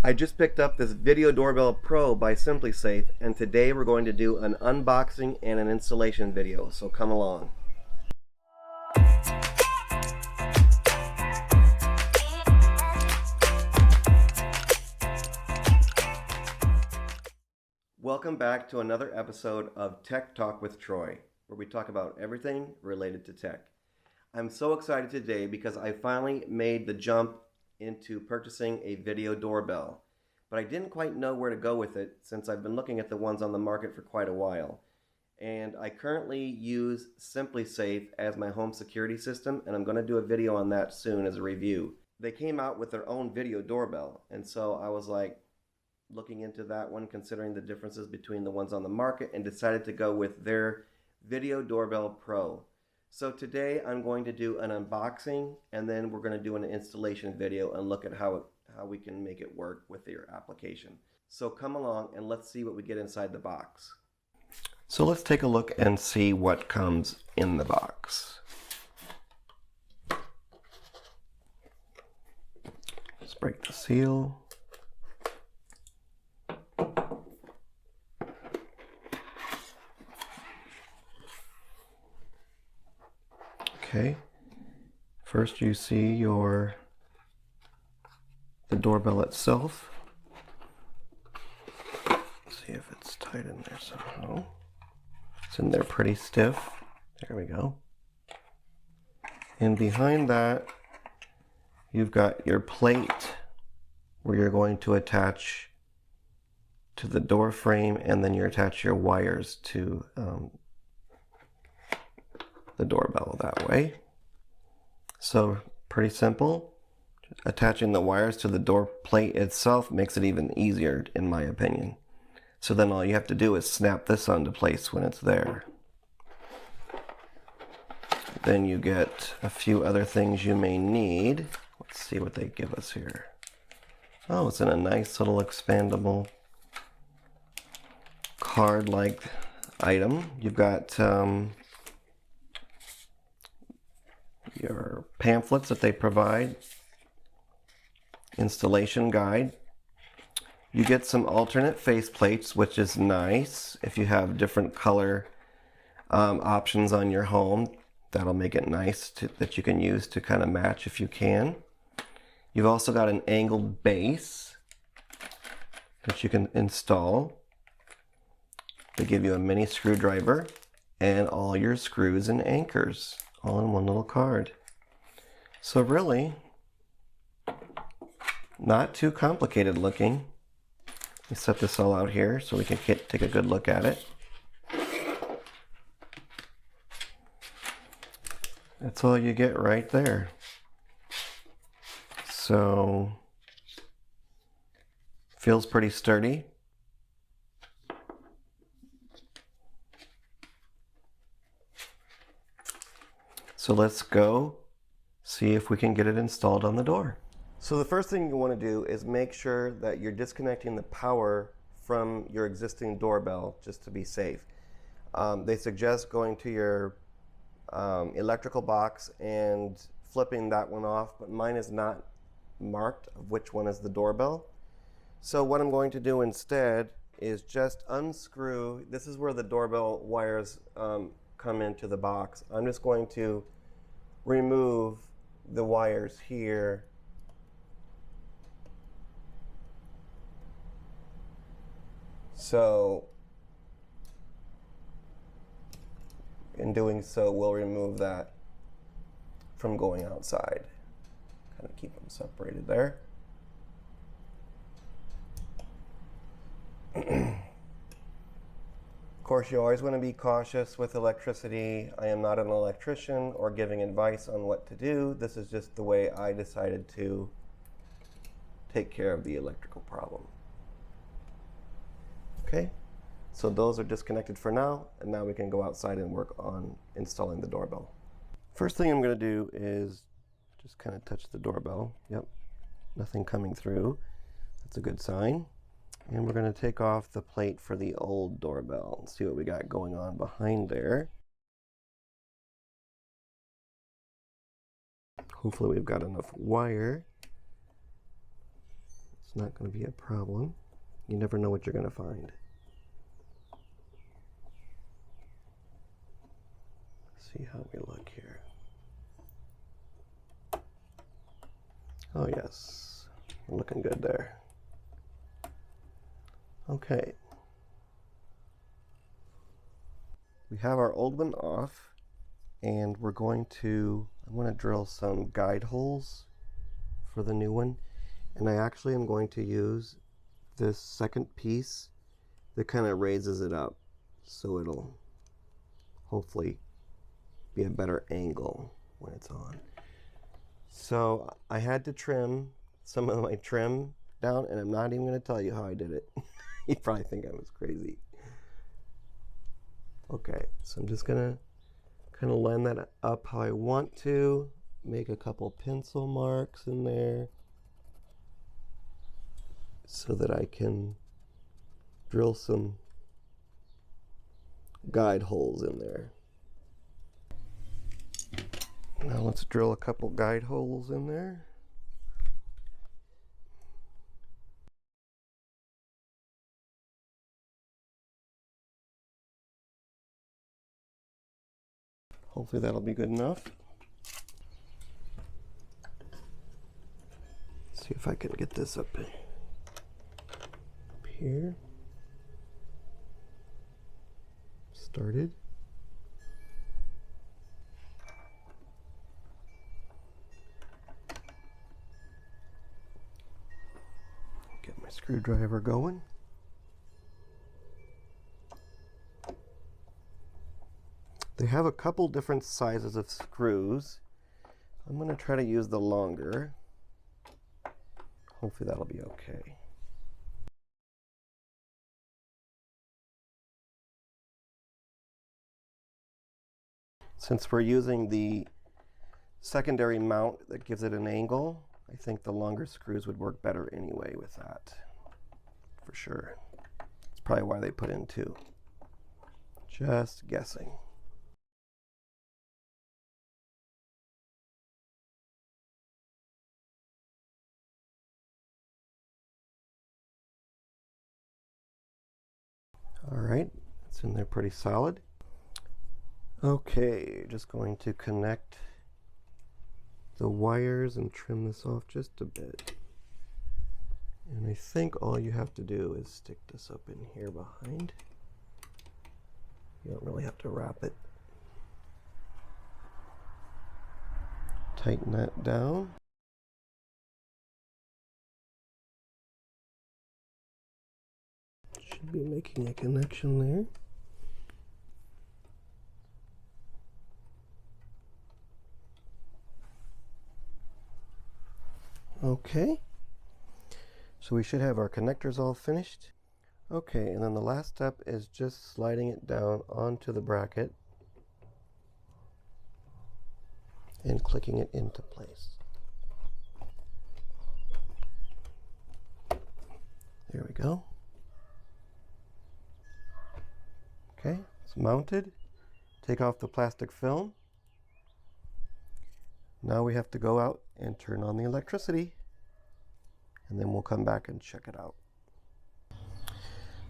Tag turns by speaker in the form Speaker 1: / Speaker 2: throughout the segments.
Speaker 1: I just picked up this Video Doorbell Pro by SimpliSafe, and today we're going to do an unboxing and an installation video, so come along. Welcome back to another episode of Tech Talk with Troy, where we talk about everything related to tech. I'm so excited today because I finally made the jump into purchasing a video doorbell, but I didn't quite know where to go with it since I've been looking at the ones on the market for quite a while. And I currently use SimpliSafe as my home security system, and I'm going to do a video on that soon as a review. They came out with their own video doorbell, and so I was like looking into that one, considering the differences between the ones on the market, and decided to go with their Video Doorbell Pro. So today I'm going to do an unboxing, and then we're going to do an installation video and look at how we can make it work with your application. So come along and let's see what we get inside the box. So let's take a look and see what comes in the box. Let's break the seal. Okay, first you see the doorbell itself. Let's see if it's tight in there somehow. It's in there pretty stiff. There we go. And behind that, you've got your plate where you're going to attach to the door frame, and then you attach your wires to the doorbell that way. So pretty simple. Attaching the wires to the door plate itself makes it even easier, in my opinion. So then all you have to do is snap this onto place when it's there. Then you get a few other things you may need. Let's see what they give us here. Oh, it's in a nice little expandable card-like item. You've got your pamphlets that they provide, installation guide. You get some alternate face plates, which is nice. If you have different color options on your home, that'll make it nice that you can use to kind of match if you can. You've also got an angled base that you can install. They give you a mini screwdriver and all your screws and anchors all in one little card. So really, not too complicated looking. Let me set this all out here so we can take a good look at it. That's all you get right there. So, feels pretty sturdy. So let's go see if we can get it installed on the door. So the first thing you want to do is make sure that you're disconnecting the power from your existing doorbell, just to be safe. They suggest going to your electrical box and flipping that one off, but mine is not marked of which one is the doorbell. So what I'm going to do instead is just unscrew. This is where the doorbell wires come into the box. I'm just going to remove the wires here. So in doing so, we'll remove that from going outside. Kind of keep them separated there. Of course, you always want to be cautious with electricity. I am not an electrician or giving advice on what to do. This is just the way I decided to take care of the electrical problem. Okay, so those are disconnected for now, and now we can go outside and work on installing the doorbell. First thing I'm going to do is just kind of touch the doorbell. Yep, nothing coming through. That's a good sign. And we're going to take off the plate for the old doorbell and see what we got going on behind there. Hopefully we've got enough wire. it's not going to be a problem. You never know what you're going to find. See how we look here. Oh yes, we're looking good there. Okay. We have our old one off, and I'm going to drill some guide holes for the new one. And I actually am going to use this second piece that kind of raises it up, so it'll hopefully be a better angle when it's on. So I had to trim some of my trim down, and I'm not even going to tell you how I did it. You probably think I was crazy. Okay, so I'm just going to kind of line that up how I want to, make a couple pencil marks in there so that I can drill some guide holes in there. Now let's drill a couple guide holes in there. Hopefully that'll be good enough. See if I can get this up here. Started. Get my screwdriver going. They have a couple different sizes of screws. I'm going to try to use the longer. Hopefully that'll be okay. Since we're using the secondary mount that gives it an angle, I think the longer screws would work better anyway with that, for sure. That's probably why they put in two. Just guessing. All right, it's in there pretty solid. Okay, just going to connect the wires and trim this off just a bit. And I think all you have to do is stick this up in here behind. You don't really have to wrap it. Tighten that down. Should be making a connection there. Okay, so we should have our connectors all finished. Okay, and then the last step is just sliding it down onto the bracket and clicking it into place. There we go. Okay, it's mounted. Take off the plastic film. Now we have to go out and turn on the electricity, and then we'll come back and check it out.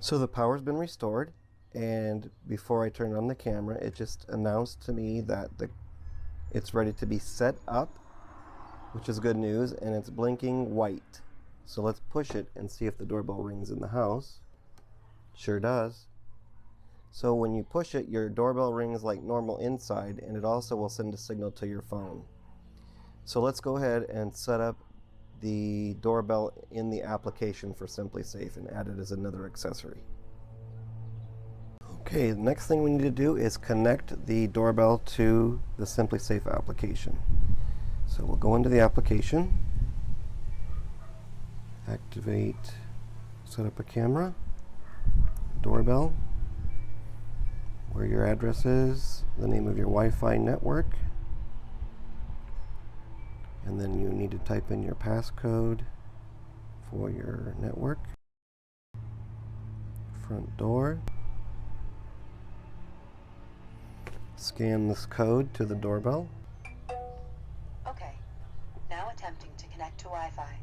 Speaker 1: So the power's been restored, and before I turned on the camera, it just announced to me that it's ready to be set up, which is good news, and it's blinking white. So let's push it and see if the doorbell rings in the house. Sure does. So when you push it, your doorbell rings like normal inside, and it also will send a signal to your phone. So let's go ahead and set up the doorbell in the application for SimpliSafe and add it as another accessory. Okay, the next thing we need to do is connect the doorbell to the SimpliSafe application. So we'll go into the application, activate, set up a camera, doorbell, where your address is, the name of your Wi-Fi network, and then you need to type in your passcode for your network. Front door. Scan this code to the doorbell.
Speaker 2: Okay, now attempting to connect to Wi-Fi.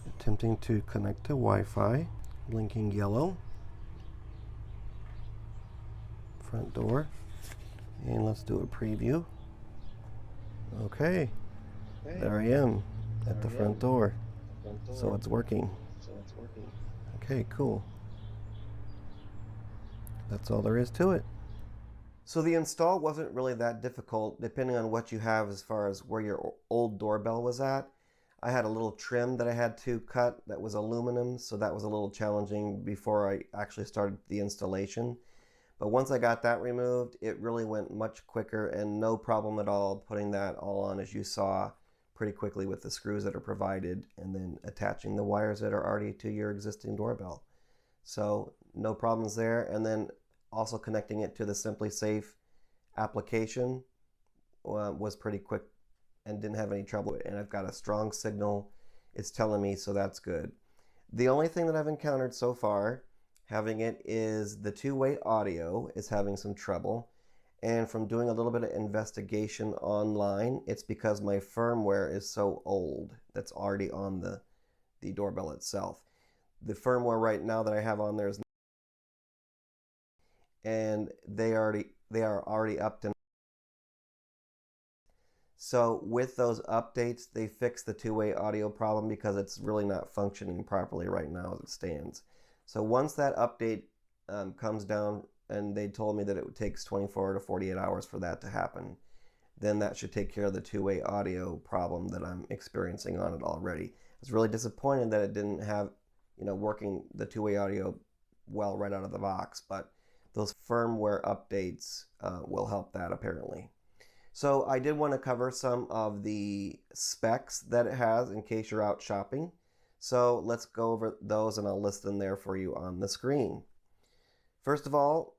Speaker 1: It attempting to connect to Wi-Fi. Blinking yellow. Front door. And let's do a preview. Okay, there I am at the front door. So it's working. Okay, cool. That's all there is to it. So the install wasn't really that difficult, depending on what you have as far as where your old doorbell was at. I had a little trim that I had to cut that was aluminum, so that was a little challenging before I actually started the installation. But once I got that removed, it really went much quicker and no problem at all putting that all on, as you saw, pretty quickly with the screws that are provided and then attaching the wires that are already to your existing doorbell. So no problems there. And then also connecting it to the SimpliSafe application was pretty quick and didn't have any trouble. And I've got a strong signal. It's telling me, so that's good. The only thing that I've encountered so far having it is the two-way audio is having some trouble. And from doing a little bit of investigation online, it's because my firmware is so old that's already on the doorbell itself. The firmware right now that I have on there is, and they are already up to. So with those updates, they fixed the two-way audio problem because it's really not functioning properly right now as it stands. So once that update comes down, and they told me that it takes 24 to 48 hours for that to happen, then that should take care of the two-way audio problem that I'm experiencing on it already. I was really disappointed that it didn't have, working the two-way audio well right out of the box, but those firmware updates will help that apparently. So I did want to cover some of the specs that it has in case you're out shopping. So let's go over those and I'll list them there for you on the screen. First of all,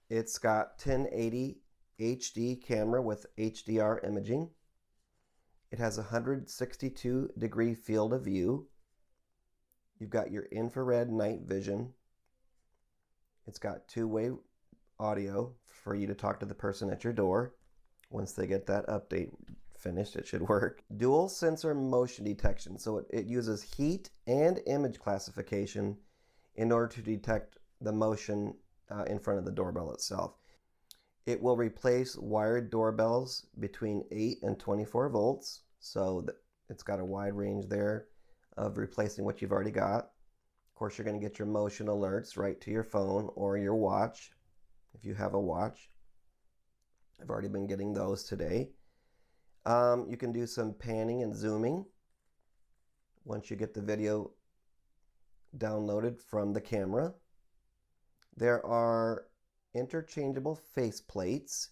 Speaker 1: it's got 1080 HD camera with HDR imaging. It has a 162-degree field of view. You've got your infrared night vision. It's got two-way audio for you to talk to the person at your door. Once they get that update finished, it should work. Dual sensor motion detection. So it uses heat and image classification in order to detect the motion in front of the doorbell itself. It will replace wired doorbells between 8 and 24 volts. So it's got a wide range there of replacing what you've already got. Of course, you're going to get your motion alerts right to your phone or your watch if you have a watch. I've already been getting those today. You can do some panning and zooming once you get the video downloaded from the camera. There are interchangeable face plates.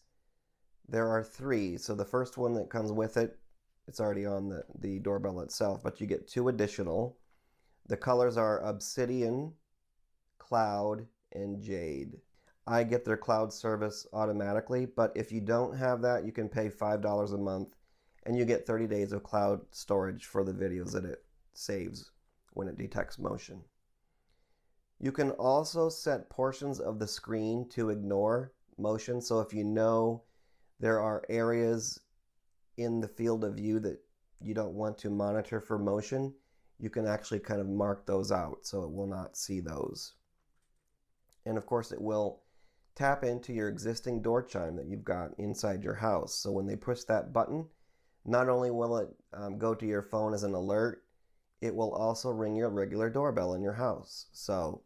Speaker 1: There are 3. So the first one that comes with it, it's already on the doorbell itself, but you get 2 additional. The colors are obsidian, cloud, and jade. I get their cloud service automatically, but if you don't have that, you can pay $5 a month and you get 30 days of cloud storage for the videos that it saves when it detects motion. You can also set portions of the screen to ignore motion. So if you know there are areas in the field of view that you don't want to monitor for motion, you can actually kind of mark those out so it will not see those. And of course it will tap into your existing door chime that you've got inside your house. So when they push that button, not only will it go to your phone as an alert, it will also ring your regular doorbell in your house. So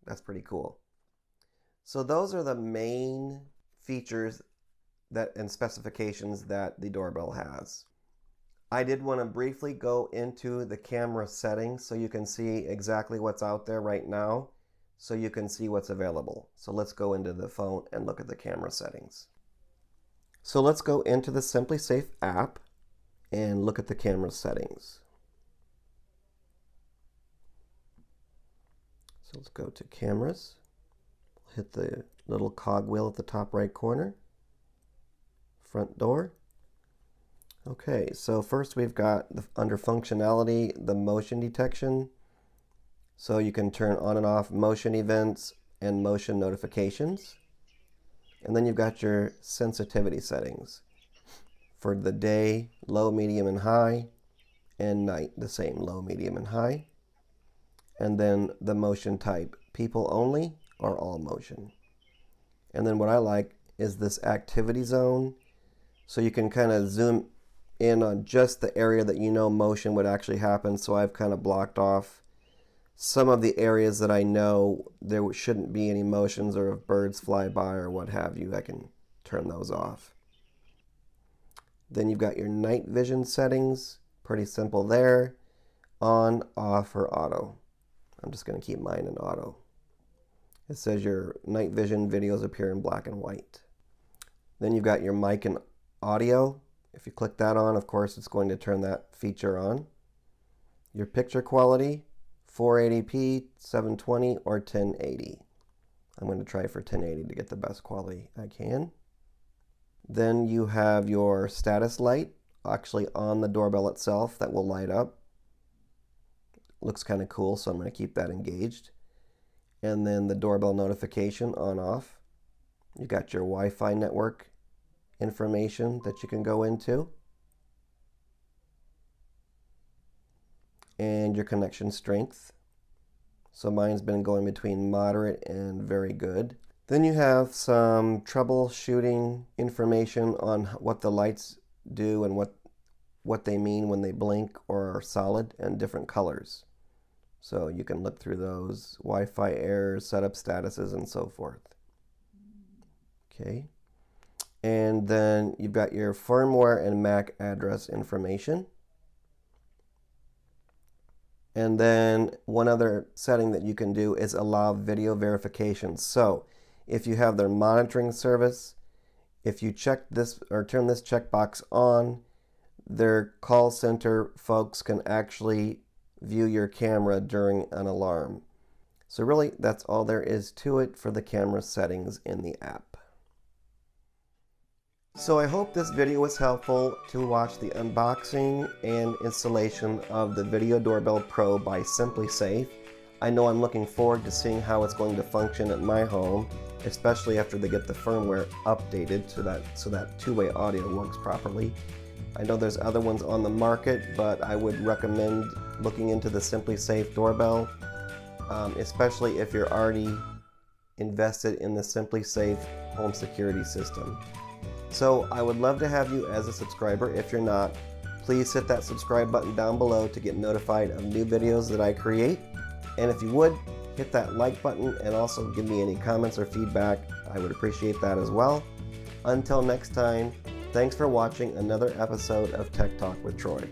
Speaker 1: that's pretty cool. So those are the main features and specifications that the doorbell has. I did want to briefly go into the camera settings so you can see exactly what's out there right now, so you can see what's available. So let's go into the phone and look at the camera settings. So let's go into the SimpliSafe app and look at the camera settings. So let's go to cameras, hit the little cogwheel at the top right corner, front door. Okay, so first we've got under functionality, the motion detection. So you can turn on and off motion events and motion notifications. And then you've got your sensitivity settings for the day, low, medium, and high, and night, the same, low, medium, and high. and then the motion type, people only or all motion. And then what I like is this activity zone, so you can kind of zoom in on just the area that you know motion would actually happen. So I've kind of blocked off some of the areas that I know there shouldn't be any motions, or if birds fly by or what have you, I can turn those off. Then you've got your night vision settings, pretty simple there, on, off, or auto. I'm just going to keep mine in auto. It says your night vision videos appear in black and white. Then you've got your mic and audio. If you click that on, of course, it's going to turn that feature on. Your picture quality, 480p, 720, or 1080. I'm going to try for 1080 to get the best quality I can. Then you have your status light, actually on the doorbell itself, that will light up. Looks kind of cool, so I'm going to keep that engaged. And then the doorbell notification on/off. You got your Wi-Fi network information that you can go into, and your connection strength. So mine's been going between moderate and very good. Then you have some troubleshooting information on what the lights do and what they mean when they blink or are solid, and different colors. So you can look through those, Wi-Fi errors, setup statuses, and so forth. Okay. And then you've got your firmware and MAC address information. And then one other setting that you can do is allow video verification. So if you have their monitoring service, if you check this or turn this checkbox on, their call center folks can actually view your camera during an alarm. So really, that's all there is to it for the camera settings in the app. So I hope this video was helpful to watch the unboxing and installation of the Video Doorbell Pro by SimpliSafe. I know I'm looking forward to seeing how it's going to function at my home, especially after they get the firmware updated so that two-way audio works properly. I know there's other ones on the market, but I would recommend looking into the SimpliSafe doorbell, especially if you're already invested in the SimpliSafe home security system. So I would love to have you as a subscriber. If you're not, please hit that subscribe button down below to get notified of new videos that I create. And if you would, hit that like button and also give me any comments or feedback. I would appreciate that as well. Until next time, thanks for watching another episode of Tech Talk with Troy.